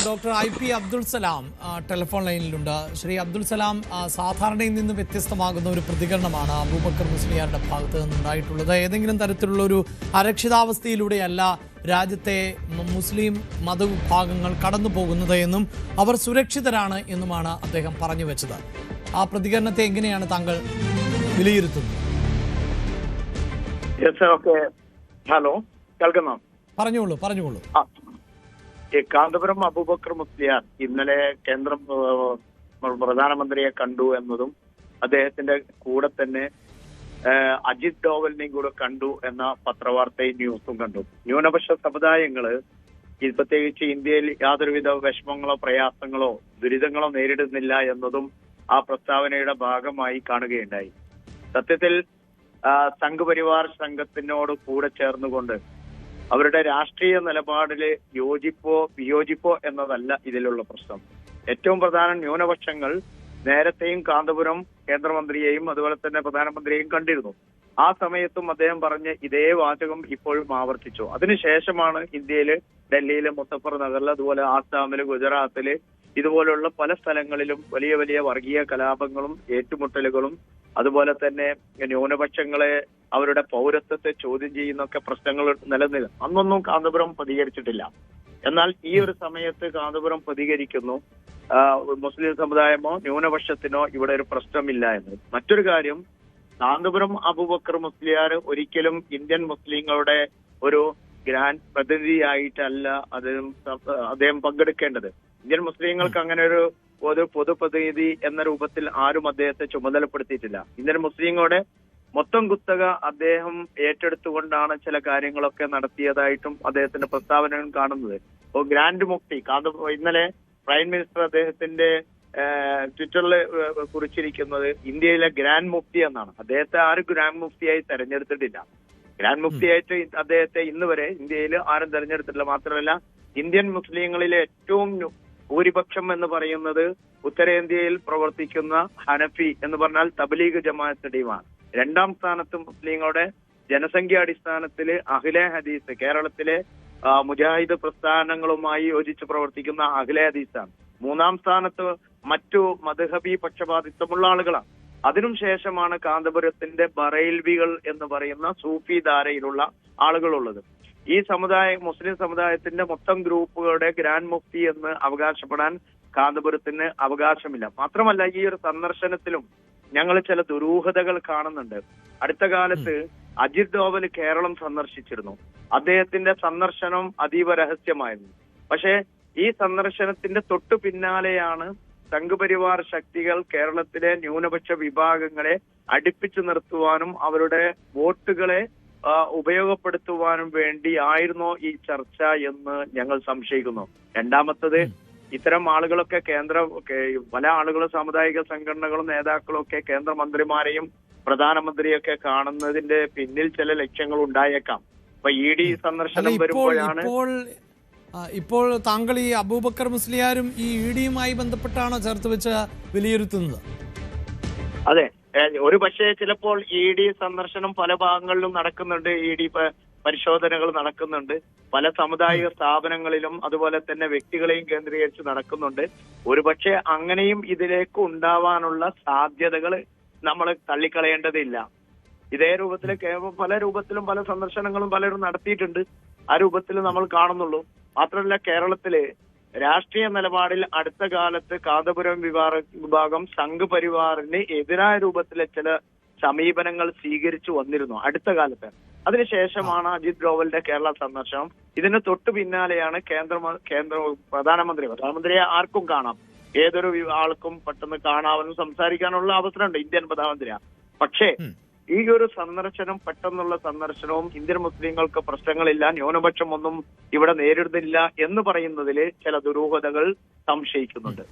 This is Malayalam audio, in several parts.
Doctor IP Abdul Salam telephone ലൈനിലുണ്ട്. Shri Abdul Salam, സാധാരണയിൽ നിന്ന് വ്യത്യസ്തമാകുന്ന ഒരു പ്രതികരണമാണ് അബൂബക്കർ മുസ്ലിയാരുടെ ഭാഗത്ത് നിന്നുണ്ടായിട്ടുള്ളത്. ഏതെങ്കിലും തരത്തിലുള്ള ഒരു അരക്ഷിതാവസ്ഥയിലൂടെയല്ല രാജ്യത്തെ മുസ്ലിം മതവിഭാഗങ്ങൾ കടന്നു പോകുന്നത് എന്നും അവർ സുരക്ഷിതരാണ് എന്നുമാണ് അദ്ദേഹം പറഞ്ഞു വെച്ചത്. ആ പ്രതികരണത്തെ എങ്ങനെയാണ് താങ്കൾ വിലയിരുത്തുന്നത്? ഹലോ, കേൾക്കുന്നോ? പറഞ്ഞോളൂ. കാന്തപുരം അബൂബക്കർ മുസ്ലിയാർ ഇന്നലെ കേന്ദ്ര പ്രധാനമന്ത്രിയെ കണ്ടു എന്നതും അദ്ദേഹത്തിന്റെ കൂടെ തന്നെ അജിത് ഡോവലിനെയും കൂടെ കണ്ടു എന്ന പത്രവാർത്തയും ന്യൂസും കണ്ടു. ന്യൂനപക്ഷ സമുദായങ്ങള് പ്രത്യേകിച്ച് ഇന്ത്യയിൽ യാതൊരുവിധ വിഷമങ്ങളോ പ്രയാസങ്ങളോ ദുരിതങ്ങളോ നേരിടുന്നില്ല എന്നതും ആ പ്രസ്താവനയുടെ ഭാഗമായി കാണുകയുണ്ടായി. സത്യത്തിൽ സംഘപരിവാർ സംഘത്തിനോട് കൂടെ ചേർന്നുകൊണ്ട് അവരുടെ രാഷ്ട്രീയ നിലപാടില് യോജിപ്പോ വിയോജിപ്പോ എന്നതല്ല ഇതിലുള്ള പ്രശ്നം. ഏറ്റവും പ്രധാനം ന്യൂനപക്ഷങ്ങൾ നേരത്തെയും കാന്തപുരം കേന്ദ്രമന്ത്രിയെയും അതുപോലെ തന്നെ പ്രധാനമന്ത്രിയെയും കണ്ടിരുന്നു. ആ സമയത്തും അദ്ദേഹം പറഞ്ഞ ഇതേ വാചകം ഇപ്പോഴും ആവർത്തിച്ചു. അതിനുശേഷമാണ് ഇന്ത്യയില് ഡൽഹിയിലെ മുസഫർ നഗറിൽ അതുപോലെ ആസാമില് ഗുജറാത്തില് ഇതുപോലുള്ള പല സ്ഥലങ്ങളിലും വലിയ വലിയ വർഗീയ കലാപങ്ങളും ഏറ്റുമുട്ടലുകളും അതുപോലെ തന്നെ ന്യൂനപക്ഷങ്ങളെ അവരുടെ പൗരത്വത്തെ ചോദ്യം ചെയ്യുന്നൊക്കെ പ്രശ്നങ്ങൾ നിലനിൽക്കും. അന്നൊന്നും കാന്തപുരം പ്രതികരിച്ചിട്ടില്ല. എന്നാൽ ഈ ഒരു സമയത്ത് കാന്തപുരം പ്രതികരിക്കുന്നു. മുസ്ലിം സമുദായമോ ന്യൂനപക്ഷത്തിനോ ഇവിടെ ഒരു പ്രശ്നമില്ല എന്ന്. മറ്റൊരു കാര്യം, കാന്തപുരം അബൂബക്കർ മുസ്ലിയാർ ഒരിക്കലും ഇന്ത്യൻ മുസ്ലിങ്ങളുടെ ഒരു ഗ്രാൻഡ് പ്രതിനിധിയായിട്ടല്ല അദ്ദേഹം പങ്കെടുക്കേണ്ടത്. ഇന്ത്യൻ മുസ്ലിങ്ങൾക്ക് അങ്ങനെ ഒരു പൊതുപ്രതിനിധി എന്ന രൂപത്തിൽ ആരും അദ്ദേഹത്തെ ചുമതലപ്പെടുത്തിയിട്ടില്ല. ഇന്ത്യൻ മുസ്ലിങ്ങളുടെ മൊത്തം കുത്തക അദ്ദേഹം ഏറ്റെടുത്തുകൊണ്ടാണ് ചില കാര്യങ്ങളൊക്കെ നടത്തിയതായിട്ടും അദ്ദേഹത്തിന്റെ പ്രസ്താവനകൾ കാണുന്നത്. ഇപ്പോൾ ഗ്രാൻഡ് മുഫ്തി ഇന്നലെ പ്രൈം മിനിസ്റ്റർ അദ്ദേഹത്തിന്റെ ട്വിറ്ററിൽ കുറിച്ചിരിക്കുന്നത് ഇന്ത്യയിലെ ഗ്രാൻഡ് മുഫ്തി എന്നാണ്. അദ്ദേഹത്തെ ആരും ഗ്രാൻഡ് മുഫ്തിയായി തെരഞ്ഞെടുത്തിട്ടില്ല. ഗ്രാൻഡ് മുഫ്തിയായിട്ട് അദ്ദേഹത്തെ ഇന്ന് വരെ ഇന്ത്യയിൽ ആരും തെരഞ്ഞെടുത്തിട്ടില്ല. മാത്രമല്ല, ഇന്ത്യൻ മുസ്ലിങ്ങളിലെ ഏറ്റവും ഭൂരിപക്ഷം എന്ന് പറയുന്നത് ഉത്തരേന്ത്യയിൽ പ്രവർത്തിക്കുന്ന ഹനഫി എന്ന് പറഞ്ഞാൽ തബ്ലീഗ് ജമാഅത്ത് ടീമാണ്. രണ്ടാം സ്ഥാനത്ത് മുസ്ലിങ്ങളുടെ ജനസംഖ്യാടിസ്ഥാനത്തില് അഹ്ലെ ഹദീസ്, കേരളത്തിലെ മുജാഹിദ് പ്രസ്ഥാനങ്ങളുമായി യോജിച്ച് പ്രവർത്തിക്കുന്ന അഹ്ലെ ഹദീസാണ്. മൂന്നാം സ്ഥാനത്ത് മറ്റു മദ്ഹബി പക്ഷപാതിത്വമുള്ള ആളുകളാണ്. അതിനും ശേഷമാണ് കാന്തപുരത്തിന്റെ ബറൈൽവികൾ എന്ന് പറയുന്ന സൂഫി ധാരയിലുള്ള ആളുകളുള്ളത്. ഈ മുസ്ലിം സമുദായത്തിന്റെ മൊത്തം ഗ്രൂപ്പുകളുടെ ഗ്രാൻഡ് മുഫ്തി എന്ന് അവകാശപ്പെടാൻ കാന്തപുരത്തിന് അവകാശമില്ല. മാത്രമല്ല, ഈ ഒരു സന്ദർശനത്തിലും ഞങ്ങൾ ചില ദുരൂഹതകൾ കാണുന്നുണ്ട്. അടുത്ത കാലത്ത് അജിത് ഡോവൽ കേരളം സന്ദർശിച്ചിരുന്നു. അദ്ദേഹത്തിന്റെ സന്ദർശനം അതീവ രഹസ്യമായിരുന്നു. പക്ഷേ ഈ സന്ദർശനത്തിന്റെ തൊട്ടു പിന്നാലെയാണ് സംഘപരിവാർ ശക്തികൾ കേരളത്തിലെ ന്യൂനപക്ഷ വിഭാഗങ്ങളെ അടുപ്പിച്ചു നിർത്തുവാനും അവരുടെ വോട്ടുകളെ ഉപയോഗപ്പെടുത്തുവാനും വേണ്ടി ആയിരുന്നോ ഈ ചർച്ച എന്ന് ഞങ്ങൾ സംശയിക്കുന്നു. രണ്ടാമത്തത്, ഇത്തരം ആളുകളൊക്കെ പല ആളുകളും സാമുദായിക സംഘടനകളും നേതാക്കളും ഒക്കെ കേന്ദ്രമന്ത്രിമാരെയും പ്രധാനമന്ത്രിയൊക്കെ കാണുന്നതിന്റെ പിന്നിൽ ചില ലക്ഷ്യങ്ങൾ ഉണ്ടായേക്കാം. അപ്പൊ ED സന്ദർശനം വരുമ്പോഴാണ് ഇപ്പോൾ താങ്കൾ ഈ അബൂബക്കർ മുസ്ലിയാരും ഈ EDയുമായി ബന്ധപ്പെട്ടാണോ ചേർത്ത് വെച്ച് വിലയിരുത്തുന്നത്? അതെ, ഒരു പക്ഷേ ചിലപ്പോൾ ED സന്ദർശനം പല ഭാഗങ്ങളിലും നടക്കുന്നുണ്ട്. ED പരിശോധനകൾ നടക്കുന്നുണ്ട്. പല സാമുദായിക സ്ഥാപനങ്ങളിലും അതുപോലെ തന്നെ വ്യക്തികളെയും കേന്ദ്രീകരിച്ച് നടക്കുന്നുണ്ട്. ഒരുപക്ഷെ അങ്ങനെയും ഇതിലേക്ക് ഉണ്ടാവാനുള്ള സാധ്യതകൾ നമ്മൾ തള്ളിക്കളയേണ്ടതില്ല. ഇതേ രൂപത്തിൽ പല രൂപത്തിലും പല സന്ദർശനങ്ങളും പലരും നടത്തിയിട്ടുണ്ട്. ആ രൂപത്തിൽ നമ്മൾ കാണുന്നുള്ളൂ. മാത്രമല്ല, കേരളത്തില് രാഷ്ട്രീയ നിലപാടിൽ അടുത്ത കാലത്ത് കാന്തപുരം വിഭാഗം സംഘപരിവാറിന് എതിരായ രൂപത്തിലെ ചില സമീപനങ്ങൾ സ്വീകരിച്ചു വന്നിരുന്നു അടുത്ത കാലത്ത്. അതിനുശേഷമാണ് അജിത് ഡോവലിന്റെ കേരള സന്ദർശനം. ഇതിന് തൊട്ടു പിന്നാലെയാണ് പ്രധാനമന്ത്രിയെ ആർക്കും കാണാം, ഏതൊരു ആൾക്കും പെട്ടെന്ന് കാണാനും സംസാരിക്കാനുള്ള അവസരമുണ്ട് ഇന്ത്യൻ പ്രധാനമന്ത്രിയാണ്. പക്ഷേ ഈ ഒരു സന്ദർശനം, പെട്ടെന്നുള്ള സന്ദർശനവും ഇന്ത്യൻ മുസ്ലിങ്ങൾക്ക് പ്രശ്നങ്ങളില്ല, ന്യൂനപക്ഷം ഒന്നും ഇവിടെ നേരിടുന്നില്ല എന്ന് പറയുന്നതിൽ ചില ദുരൂഹതകൾ സംശയിക്കുന്നുണ്ട്.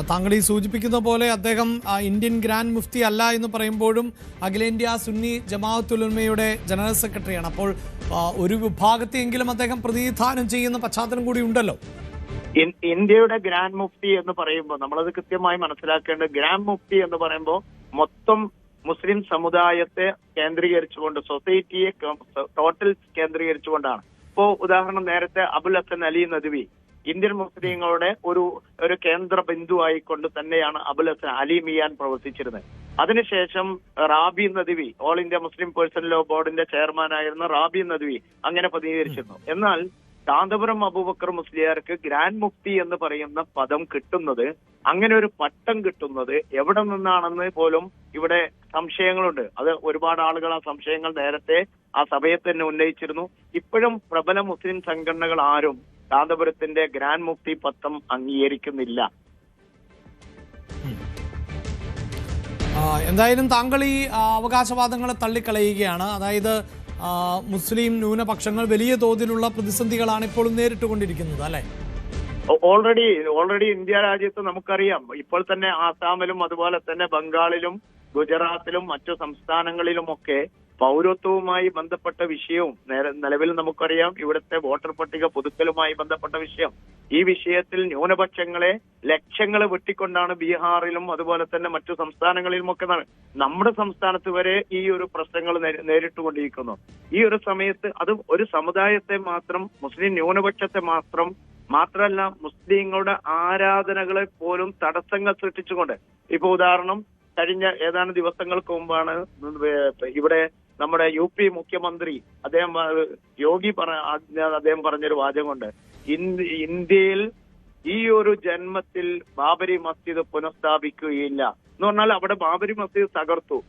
താങ്കൾ ഈ സൂചിപ്പിക്കുന്ന പോലെ അദ്ദേഹം ഇന്ത്യൻ ഗ്രാൻഡ് മുഫ്തി അല്ല എന്ന് പറയുമ്പോഴും അഖിലേന്ത്യാ സുന്നി ജമാഅത്തുൽ ഉലമയുടെ ജനറൽ സെക്രട്ടറിയാണ്. അപ്പോൾ ഒരു വിഭാഗത്തെയെങ്കിലും അദ്ദേഹം പ്രതിനിധാനം ചെയ്യുന്ന പശ്ചാത്തലം കൂടി ഉണ്ടല്ലോ. ഇന്ത്യയുടെ ഗ്രാൻഡ് മുഫ്തി എന്ന് പറയുമ്പോൾ നമ്മളത് കൃത്യമായി മനസ്സിലാക്കേണ്ടത്, ഗ്രാൻഡ് മുഫ്തി എന്ന് പറയുമ്പോൾ മൊത്തം മുസ്ലിം സമുദായത്തെ കേന്ദ്രീകരിച്ചുകൊണ്ട്, സൊസൈറ്റിയെ ടോട്ടൽ കേന്ദ്രീകരിച്ചുകൊണ്ടാണ്. ഇപ്പോ ഉദാഹരണം, നേരത്തെ അബുൽ ഹസൻ അലി നദ്വി ഇന്ത്യൻ മുസ്ലിങ്ങളുടെ ഒരു കേന്ദ്ര ബിന്ദു ആയിക്കൊണ്ട് തന്നെയാണ് അബുൽ ഹസൻ അലി മിയാൻ പ്രവർത്തിച്ചിരുന്നത്. അതിനുശേഷം Rabi Nadwi, all India Muslim personal law ബോർഡിന്റെ ചെയർമാനായിരുന്ന റാബി നദ്വി അങ്ങനെ പദവീകരിച്ചിരുന്നു. എന്നാൽ കാന്തപുരം അബൂബക്കർ മുസ്ലിയാർക്ക് ഗ്രാൻഡ് മുഫ്തി എന്ന് പറയുന്ന പദം കിട്ടുന്നത്, അങ്ങനെ ഒരു പട്ടം കിട്ടുന്നത് എവിടെ നിന്നാണെന്ന് പോലും ഇവിടെ സംശയങ്ങളുണ്ട്. അത് ഒരുപാട് ആളുകൾ ആ സംശയങ്ങൾ നേരത്തെ ആ സഭയെ തന്നെ ഉന്നയിച്ചിരുന്നു. ഇപ്പോഴും പ്രബല മുസ്ലിം സംഘടനകൾ ആരും കാന്തപുരത്തിന്റെ ഗ്രാൻഡ് മുഫ്തി പട്ടം അംഗീകരിക്കുന്നില്ല. എന്തായാലും താങ്കൾ ഈ അവകാശവാദങ്ങളെ തള്ളിക്കളയുകയാണ്. അതായത് മുസ്ലിം ന്യൂനപക്ഷങ്ങൾ വലിയ തോതിലുള്ള പ്രതിസന്ധികളാണ് ഇപ്പോഴും നേരിട്ടുകൊണ്ടിരിക്കുന്നത്, അല്ലെ? ഓൾറെഡി ഇന്ത്യ രാജ്യത്ത് നമുക്കറിയാം, ഇപ്പോൾ തന്നെ ആസാമിലും അതുപോലെ തന്നെ ബംഗാളിലും ഗുജറാത്തിലും മറ്റു സംസ്ഥാനങ്ങളിലുമൊക്കെ പൗരത്വവുമായി ബന്ധപ്പെട്ട വിഷയവും നിലവിൽ നമുക്കറിയാം. ഇവിടുത്തെ വോട്ടർ പട്ടിക പുതുക്കലുമായി ബന്ധപ്പെട്ട വിഷയം, ഈ വിഷയത്തിൽ ന്യൂനപക്ഷങ്ങളെ ലക്ഷങ്ങൾ വെട്ടിക്കൊണ്ടാണ് ബീഹാറിലും അതുപോലെ തന്നെ മറ്റു സംസ്ഥാനങ്ങളിലുമൊക്കെ നമ്മുടെ സംസ്ഥാനത്ത് വരെ ഈ ഒരു പ്രശ്നങ്ങൾ നേരിട്ടുകൊണ്ടിരിക്കുന്നു. ഈ ഒരു സമയത്ത് അത് ഒരു സമുദായത്തെ മാത്രം, മുസ്ലിം ന്യൂനപക്ഷത്തെ മാത്രമല്ല മുസ്ലിങ്ങളുടെ ആരാധനകളെ പോലും തടസ്സങ്ങൾ സൃഷ്ടിച്ചുകൊണ്ട്, ഇപ്പൊ ഉദാഹരണം കഴിഞ്ഞ ഏതാനും ദിവസങ്ങൾക്ക് മുമ്പാണ് ഇവിടെ നമ്മുടെ UP മുഖ്യമന്ത്രി യോഗി അദ്ദേഹം പറഞ്ഞൊരു വാചകമുണ്ട്, ഇന്ത്യയിൽ ഈ ഒരു ജന്മത്തിൽ ബാബരി മസ്ജിദ് പുനഃസ്ഥാപിക്കുകയില്ല എന്ന് പറഞ്ഞാൽ അവിടെ ബാബരി മസ്ജിദ് തകർത്തു.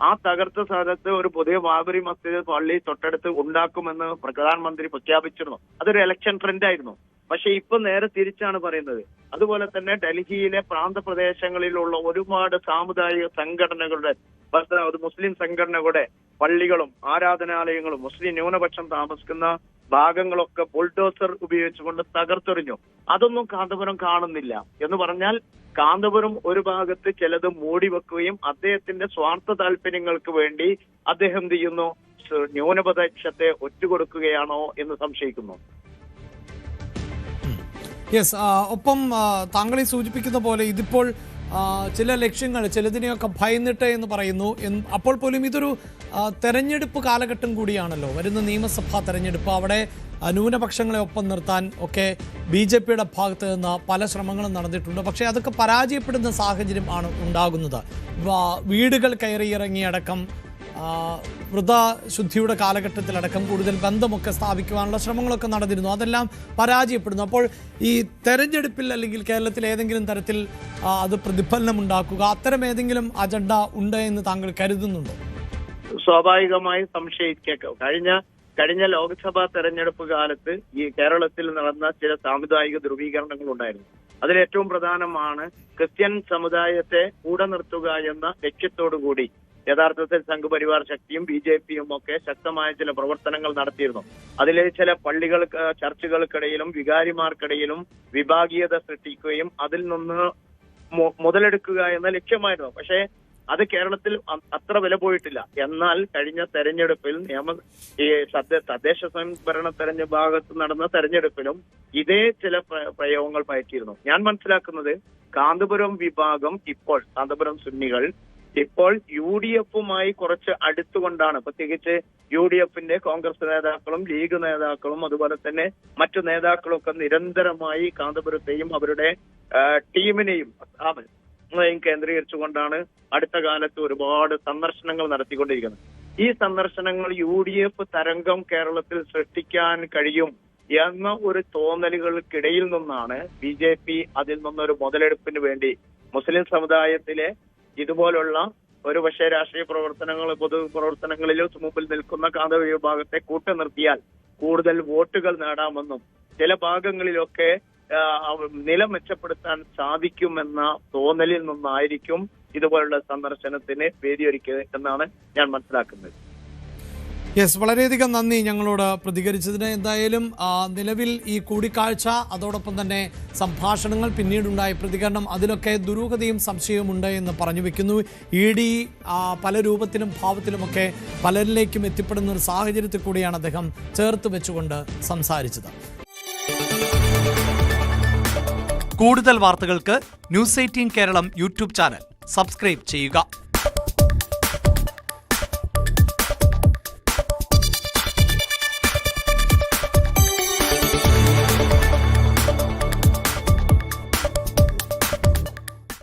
ആ തകർത്ത സ്ഥലത്ത് ഒരു പുതിയ ബാബരി മസ്ജിദ് പള്ളി തൊട്ടടുത്ത് ഉണ്ടാക്കുമെന്ന് പ്രധാനമന്ത്രി പ്രഖ്യാപിച്ചിരുന്നു. അതൊരു ഇലക്ഷൻ ട്രെൻഡായിരുന്നു. പക്ഷെ ഇപ്പൊ നേരെ തിരിച്ചാണ് പറയുന്നത്. അതുപോലെ തന്നെ ഡൽഹിയിലെ പ്രാന്തപ്രദേശങ്ങളിലുള്ള ഒരുപാട് സാമുദായിക സംഘടനകളുടെ, മുസ്ലിം സംഘടനകളുടെ പള്ളികളും ആരാധനാലയങ്ങളും മുസ്ലിം ന്യൂനപക്ഷം താമസിക്കുന്ന ഭാഗങ്ങളൊക്കെ ബുൾഡോസർ ഉപയോഗിച്ചുകൊണ്ട് തകർത്തെറിഞ്ഞു. അതൊന്നും കാന്തപുരം കാണുന്നില്ല എന്ന് പറഞ്ഞാൽ കാന്തപുരം ഒരു ഭാഗത്ത് ചിലത് മൂടിവെക്കുകയും അദ്ദേഹത്തിന്റെ സ്വാർത്ഥ താല്പര്യങ്ങൾക്ക് വേണ്ടി അദ്ദേഹം എന്ത് ചെയ്യുന്നു, ന്യൂനപക്ഷത്തെ ഒറ്റുകൊടുക്കുകയാണോ എന്ന് സംശയിക്കുന്നു. യെസ്, ഒപ്പം താങ്കളെ സൂചിപ്പിക്കുന്ന പോലെ ഇതിപ്പോൾ ചില ലക്ഷ്യങ്ങൾ ചിലതിനെയൊക്കെ ഭയന്നിട്ട് എന്ന് പറയുന്നു. അപ്പോൾ പോലും ഇതൊരു തെരഞ്ഞെടുപ്പ് കാലഘട്ടം കൂടിയാണല്ലോ, വരുന്ന നിയമസഭാ തെരഞ്ഞെടുപ്പ്. അവിടെ ന്യൂനപക്ഷങ്ങളെ ഒപ്പം നിർത്താൻ ഒക്കെ BJPയുടെ ഭാഗത്ത് നിന്ന് പല ശ്രമങ്ങളും നടന്നിട്ടുണ്ട്. പക്ഷേ അതൊക്കെ പരാജയപ്പെടുന്ന സാഹചര്യം ആണ് ഉണ്ടാകുന്നത്. വീടുകൾ കയറിയിറങ്ങിയടക്കം വൃതശുദ്ധിയുടെ കാലഘട്ടത്തിലടക്കം കൂടുതൽ ബന്ധമൊക്കെ സ്ഥാപിക്കുവാനുള്ള ശ്രമങ്ങളൊക്കെ നടന്നിരുന്നു. അതെല്ലാം പരാജയപ്പെടുന്നു. അപ്പോൾ ഈ തെരഞ്ഞെടുപ്പിൽ അല്ലെങ്കിൽ കേരളത്തിൽ ഏതെങ്കിലും തരത്തിൽ അത് പ്രതിഫലനം ഉണ്ടാക്കുക, അത്തരം ഏതെങ്കിലും അജണ്ട ഉണ്ട് എന്ന് താങ്കൾ കരുതുന്നുണ്ടോ? സ്വാഭാവികമായി സംശയിച്ചേക്കാം. കഴിഞ്ഞ ലോക്സഭാ തെരഞ്ഞെടുപ്പ് കാലത്ത് ഈ കേരളത്തിൽ നടന്ന ചില സാമുദായിക ധ്രുവീകരണങ്ങൾ ഉണ്ടായിരുന്നു. അതിലേറ്റവും പ്രധാനമാണ് ക്രിസ്ത്യൻ സമുദായത്തെ കൂടെ നിർത്തുക എന്ന ലക്ഷ്യത്തോടു കൂടി യഥാർത്ഥത്തിൽ സംഘപരിവാർ ശക്തിയും BJPയും ഒക്കെ ശക്തമായ ചില പ്രവർത്തനങ്ങൾ നടത്തിയിരുന്നു. അതിലെ ചില പള്ളികൾ, ചർച്ചുകൾക്കിടയിലും വികാരിമാർക്കിടയിലും വിഭാഗീയത സൃഷ്ടിക്കുകയും അതിൽ നിന്ന് മുതലെടുക്കുക എന്ന ലക്ഷ്യമായിരുന്നു. പക്ഷേ അത് കേരളത്തിൽ അത്ര വില പോയിട്ടില്ല. എന്നാൽ കഴിഞ്ഞ തെരഞ്ഞെടുപ്പിൽ തദ്ദേശ സ്വയംഭരണ ഭാഗത്ത് നടന്ന തെരഞ്ഞെടുപ്പിലും ഇതേ ചില പ്രയോഗങ്ങൾ പയറ്റിയിരുന്നു. ഞാൻ മനസ്സിലാക്കുന്നത് കാന്തപുരം വിഭാഗം ഇപ്പോൾ, കാന്തപുരം സുന്നികൾ ഇപ്പോൾ UDFുമായി കുറച്ച് അടുത്തുകൊണ്ടാണ്, പ്രത്യേകിച്ച് UDFന്റെ കോൺഗ്രസ് നേതാക്കളും ലീഗ് നേതാക്കളും അതുപോലെ തന്നെ മറ്റു നേതാക്കളൊക്കെ നിരന്തരമായി കാന്തപുരത്തെയും അവരുടെ ടീമിനെയും കേന്ദ്രീകരിച്ചുകൊണ്ടാണ് അടുത്ത കാലത്ത് ഒരുപാട് സന്ദർശനങ്ങൾ നടത്തിക്കൊണ്ടിരിക്കുന്നത്. ഈ സന്ദർശനങ്ങൾ UDF തരംഗം കേരളത്തിൽ സൃഷ്ടിക്കാൻ കഴിയും എന്ന ഒരു തോന്നലുകൾക്കിടയിൽ നിന്നാണ് BJP അതിൽ നിന്നൊരു മുതലെടുപ്പിന് വേണ്ടി മുസ്ലിം സമുദായത്തിലെ ഇതുപോലുള്ള ഒരു പക്ഷേ രാഷ്ട്രീയ പ്രവർത്തനങ്ങൾ, പൊതുപ്രവർത്തനങ്ങളിലും മുമ്പിൽ നിൽക്കുന്ന കാന്തപുര വിഭാഗത്തെ കൂട്ടുനിർത്തിയാൽ കൂടുതൽ വോട്ടുകൾ നേടാമെന്നും ചില ഭാഗങ്ങളിലൊക്കെ നില മെച്ചപ്പെടുത്താൻ സാധിക്കുമെന്ന തോന്നലിൽ നിന്നായിരിക്കും ഇതുപോലുള്ള സന്ദർശനത്തിന് വേദിയൊരുക്കിയത് എന്നാണ് ഞാൻ മനസ്സിലാക്കുന്നത്. യെസ്, വളരെയധികം നന്ദി ഞങ്ങളോട് പ്രതികരിച്ചതിന്. എന്തായാലും നിലവിൽ ഈ കൂടിക്കാഴ്ച, അതോടൊപ്പം തന്നെ സംഭാഷണങ്ങൾ, പിന്നീടുണ്ടായ പ്രതികരണം, അതിലൊക്കെ ദുരൂഹതയും സംശയവും ഉണ്ട് എന്ന് പറഞ്ഞു വെക്കുന്നു. ED പല രൂപത്തിലും ഭാവത്തിലുമൊക്കെ പലരിലേക്കും എത്തിപ്പെടുന്ന ഒരു സാഹചര്യത്തിൽ കൂടിയാണ് അദ്ദേഹം ചേർത്ത് വെച്ചുകൊണ്ട് സംസാരിച്ചത്. കൂടുതൽ വാർത്തകൾക്ക് News 18 Keralam YouTube channel subscribe ചെയ്യുക.